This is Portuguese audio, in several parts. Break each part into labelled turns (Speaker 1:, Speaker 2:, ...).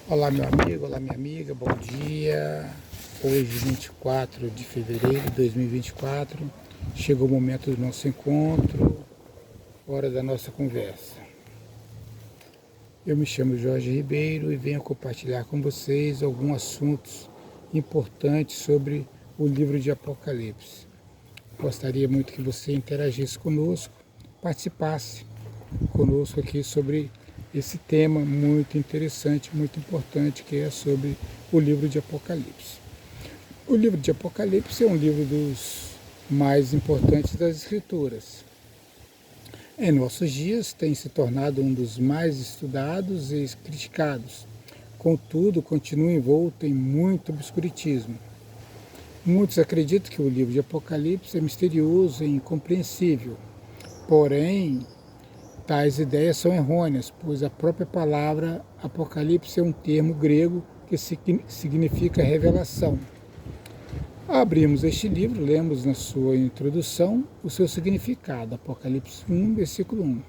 Speaker 1: Olá, meu amigo, olá, minha amiga, bom dia. Hoje, 24 de fevereiro de 2024, chegou o momento do nosso encontro, hora da nossa conversa. Eu me chamo Jorge Ribeiro e venho compartilhar com vocês alguns assuntos importantes sobre o livro de Apocalipse. Gostaria muito que você interagisse conosco, participasse conosco aqui sobre esse tema muito interessante, muito importante, que é sobre o livro de Apocalipse. O livro de Apocalipse é um livro dos mais importantes das Escrituras. Em nossos dias tem se tornado um dos mais estudados e criticados. Contudo, continua envolto em muito obscurantismo. Muitos acreditam que o livro de Apocalipse é misterioso e incompreensível. Porém, tais ideias são errôneas, pois a própria palavra Apocalipse é um termo grego que significa revelação. Ao abrirmos este livro, lemos na sua introdução o seu significado, Apocalipse 1, versículo 1,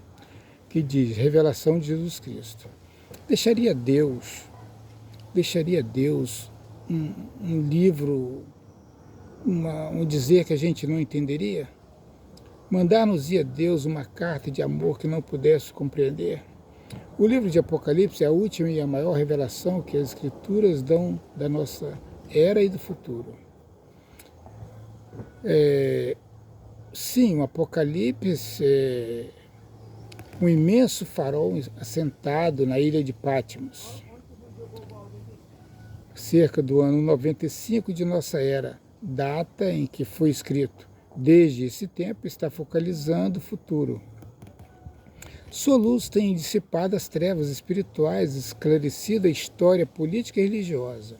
Speaker 1: que diz, revelação de Jesus Cristo. Deixaria Deus um livro, um dizer que a gente não entenderia? Mandar-nos-ia Deus uma carta de amor que não pudesse compreender? O livro de Apocalipse é a última e a maior revelação que as Escrituras dão da nossa era e do futuro. Sim, o Apocalipse é um imenso farol assentado na ilha de Patmos, cerca do ano 95 de nossa era, data em que foi escrito. Desde esse tempo está focalizando o futuro. Sua luz tem dissipado as trevas espirituais, esclarecido a história política e religiosa,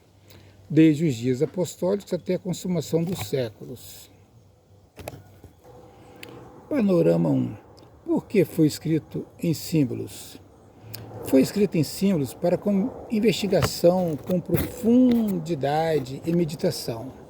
Speaker 1: desde os dias apostólicos até a consumação dos séculos. Panorama 1. Por que foi escrito em símbolos? Foi escrito em símbolos para investigação com profundidade e meditação.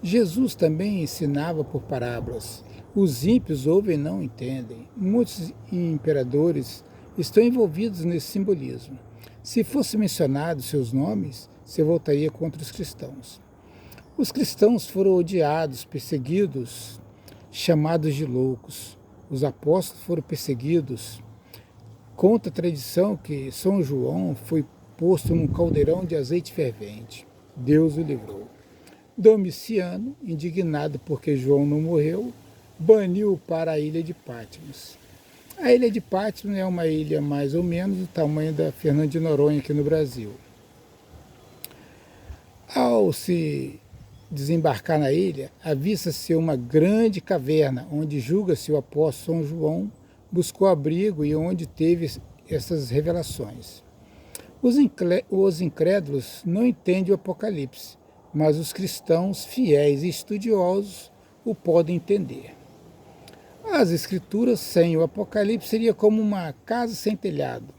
Speaker 1: Jesus também ensinava por parábolas. Os ímpios ouvem e não entendem. Muitos imperadores estão envolvidos nesse simbolismo. Se fossem mencionados seus nomes, se voltaria contra os cristãos. Os cristãos foram odiados, perseguidos, chamados de loucos. Os apóstolos foram perseguidos. Conta a tradição que São João foi posto num caldeirão de azeite fervente. Deus o livrou. Domiciano, indignado porque João não morreu, baniu-o para a ilha de Patmos. A ilha de Patmos é uma ilha mais ou menos do tamanho da Fernando de Noronha aqui no Brasil. Ao se desembarcar na ilha, avista-se uma grande caverna, onde julga-se o apóstolo São João buscou abrigo e onde teve essas revelações. Os incrédulos não entendem o Apocalipse, mas os cristãos fiéis e estudiosos o podem entender. As Escrituras sem o Apocalipse seria como uma casa sem telhado.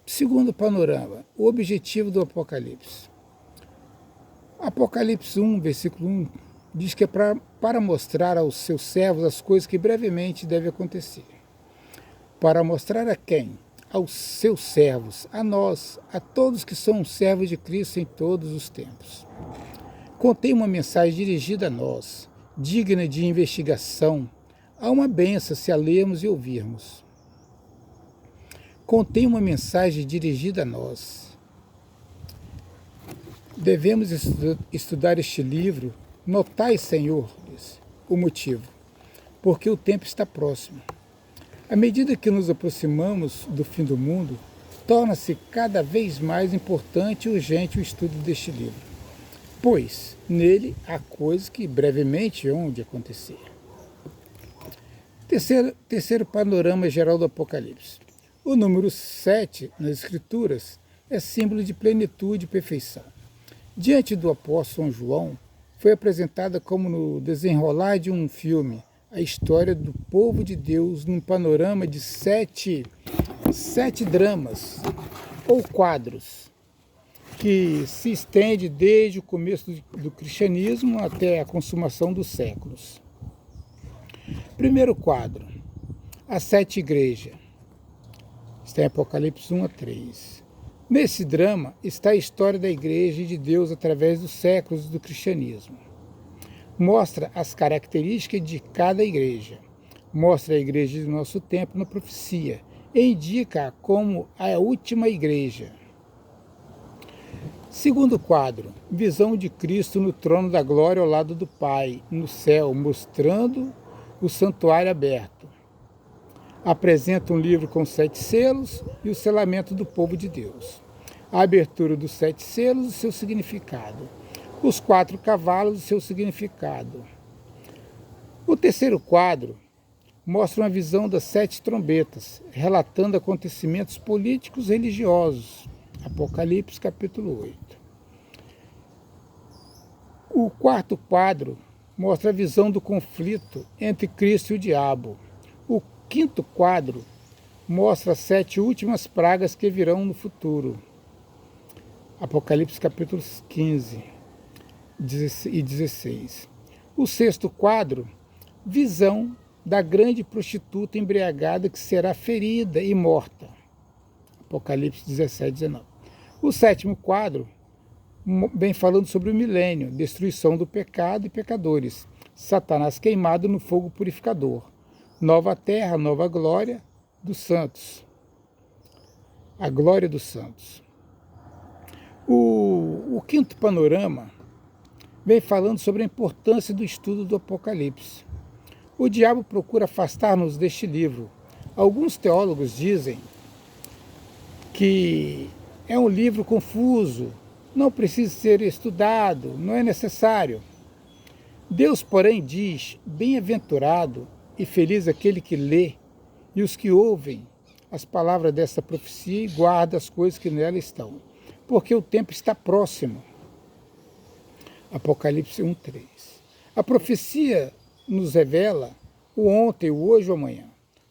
Speaker 1: Segundo panorama, o objetivo do Apocalipse. Apocalipse 1, versículo 1, diz que é para mostrar aos seus servos as coisas que brevemente devem acontecer. Para mostrar a quem? Aos seus servos, a nós, a todos que são servos de Cristo em todos os tempos. Contém uma mensagem dirigida a nós, digna de investigação. Há uma bênção se a lermos e ouvirmos. Contém uma mensagem dirigida a nós. Devemos estudar este livro. Notai, senhores, o motivo, porque o tempo está próximo. À medida que nos aproximamos do fim do mundo, torna-se cada vez mais importante e urgente o estudo deste livro, pois nele há coisas que brevemente hão de acontecer. Terceiro panorama geral do Apocalipse. O número 7 nas Escrituras é símbolo de plenitude e perfeição. Diante do apóstolo São João, foi apresentada como no desenrolar de um filme, a história do povo de Deus num panorama de sete dramas ou quadros que se estende desde o começo do cristianismo até a consumação dos séculos. Primeiro quadro, as 7 igrejas. Está em Apocalipse 1 a 3. Nesse drama está a história da Igreja e de Deus através dos séculos do cristianismo. Mostra as características de cada igreja. Mostra a igreja do nosso tempo na profecia e indica como a última igreja. Segundo quadro, visão de Cristo no trono da glória ao lado do Pai, no céu, mostrando o santuário aberto. Apresenta um livro com 7 selos e o selamento do povo de Deus. A abertura dos 7 selos e o seu significado. Os 4 cavalos e seu significado. O terceiro quadro mostra uma visão das 7 trombetas, relatando acontecimentos políticos e religiosos. Apocalipse, capítulo 8. O quarto quadro mostra a visão do conflito entre Cristo e o diabo. O quinto quadro mostra as 7 últimas pragas que virão no futuro. Apocalipse, capítulos 15 e 16. O sexto quadro, visão da grande prostituta embriagada que será ferida e morta. Apocalipse 17, 19. O sétimo quadro vem falando sobre o milênio, destruição do pecado e pecadores, Satanás queimado no fogo purificador, nova terra, nova glória dos santos, a glória dos santos. O quinto panorama vem falando sobre a importância do estudo do Apocalipse. O diabo procura afastar-nos deste livro. Alguns teólogos dizem que é um livro confuso, não precisa ser estudado, não é necessário. Deus, porém, diz: bem-aventurado e feliz aquele que lê e os que ouvem as palavras desta profecia e guardam as coisas que nela estão, porque o tempo está próximo. Apocalipse 1:3. A profecia nos revela o ontem, o hoje e o amanhã.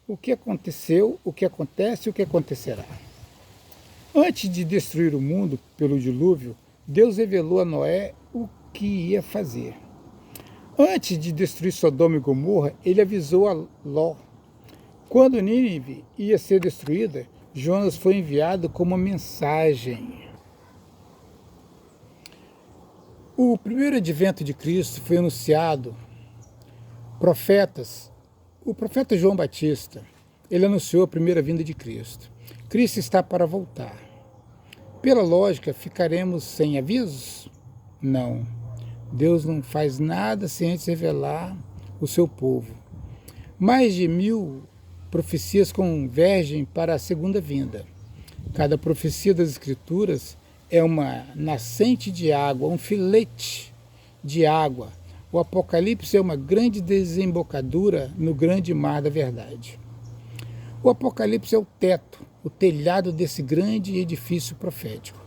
Speaker 1: O que aconteceu, o que acontece e o que acontecerá. Antes de destruir o mundo pelo dilúvio, Deus revelou a Noé o que ia fazer. Antes de destruir Sodoma e Gomorra, ele avisou a Ló. Quando Nínive ia ser destruída, Jonas foi enviado com uma mensagem. O primeiro advento de Cristo foi anunciado. Profetas, o profeta João Batista, ele anunciou a primeira vinda de Cristo. Cristo está para voltar. Pela lógica, ficaremos sem avisos? Não. Deus não faz nada sem antes revelar o seu povo. Mais de 1000 profecias convergem para a segunda vinda. Cada profecia das Escrituras é uma nascente de água, um filete de água. O Apocalipse é uma grande desembocadura no grande mar da verdade. O Apocalipse é o teto, o telhado desse grande edifício profético.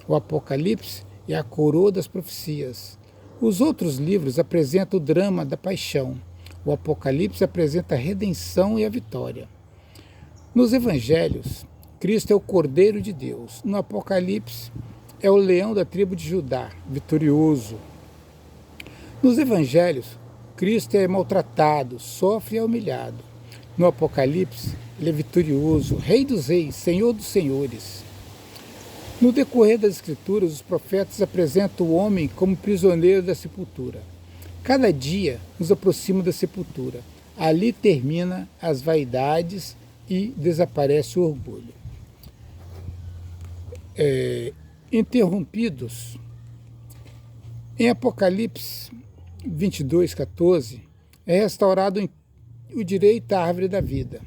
Speaker 1: O Apocalipse é a coroa das profecias. Os outros livros apresentam o drama da paixão. O Apocalipse apresenta a redenção e a vitória. Nos Evangelhos, Cristo é o Cordeiro de Deus. No Apocalipse, é o leão da tribo de Judá, vitorioso. Nos Evangelhos, Cristo é maltratado, sofre e é humilhado. No Apocalipse, ele é vitorioso, Rei dos reis, Senhor dos senhores. No decorrer das Escrituras, os profetas apresentam o homem como prisioneiro da sepultura. Cada dia nos aproxima da sepultura. Ali termina as vaidades e desaparece o orgulho. Interrompidos. Em Apocalipse 22:14, é restaurado o direito à árvore da vida.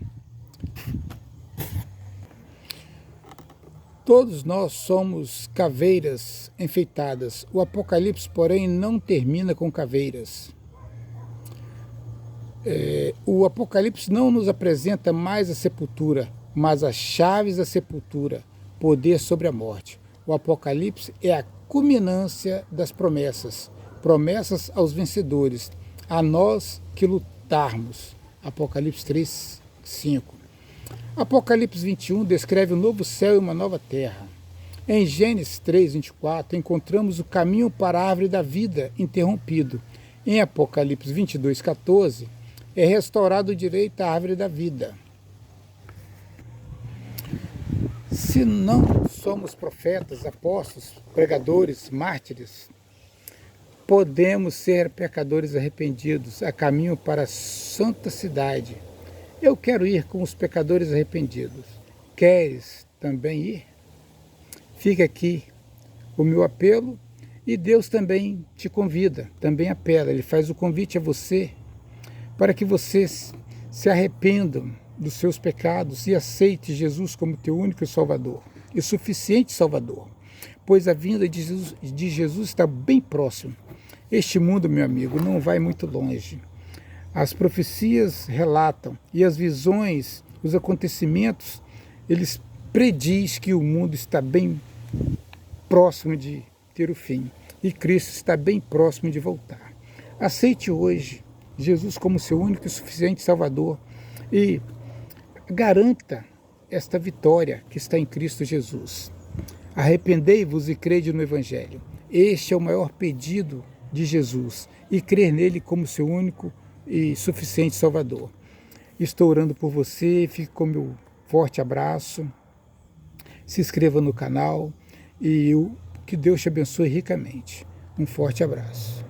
Speaker 1: Todos nós somos caveiras enfeitadas. O Apocalipse, porém, não termina com caveiras. O Apocalipse não nos apresenta mais a sepultura, mas as chaves da sepultura, poder sobre a morte. O Apocalipse é a culminância das promessas, promessas aos vencedores, a nós que lutarmos. Apocalipse 3:5. Apocalipse 21 descreve um novo céu e uma nova terra. Em Gênesis 3:24 encontramos o caminho para a árvore da vida interrompido. Em Apocalipse 22:14 é restaurado o direito à árvore da vida. Se não somos profetas, apóstolos, pregadores, mártires, podemos ser pecadores arrependidos a caminho para a santa cidade. Eu quero ir com os pecadores arrependidos. Queres também ir? Fica aqui o meu apelo e Deus também te convida, também apela. Ele faz o convite a você para que você se arrependa dos seus pecados e aceite Jesus como teu único Salvador e suficiente Salvador, pois a vinda de Jesus está bem próximo. Este mundo, meu amigo, não vai muito longe. As profecias relatam e as visões, os acontecimentos, eles prediz que o mundo está bem próximo de ter o fim e Cristo está bem próximo de voltar. Aceite hoje Jesus como seu único e suficiente Salvador e garanta esta vitória que está em Cristo Jesus. Arrependei-vos e crede no Evangelho. Este é o maior pedido de Jesus e crer nele como seu único e suficiente Salvador. Estou orando por você, fique com meu forte abraço, se inscreva no canal e que Deus te abençoe ricamente. Um forte abraço.